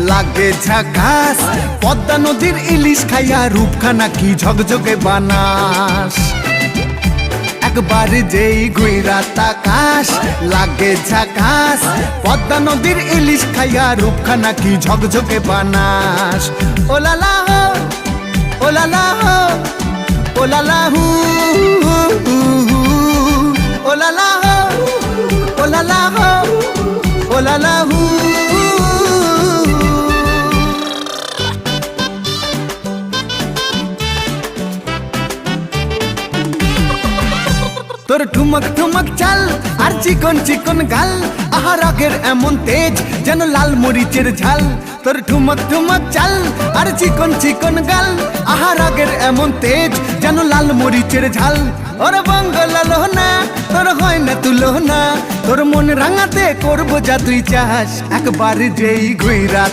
লাগে ঝাকাস। পদ্মা নদীর ইলিশ খাইয়া রূপখানা কি ঝকঝকে বানাস। একবার যেই ঘুইরা তাকাস লাগে ঝাকাস। পদ্মা নদীর ইলিশ খাইয়া রূপখানা কি ঝকঝকে বানাস। ওলালা হো ওলালা হো ওলালা হু ওলালা হো ওলালা হো ওলালা হু। তোর ঠুমক ঠুমক চাল আর চিকন চিকন গাল, আহা রাগের এমন তেজ যেন লাল মরিচের ঝাল। তোর ঠুমক ঠুমক চাল আর চিকন চিকন গাল, আহা রাগের এমন তেজ যেন লাল মরিচের ঝাল। ওর বঙ্গলালো না তোর হয় না তুলো না, তোর মন রাঙাতে করবো যা তুই চাস। একবার যেই ঘুইরা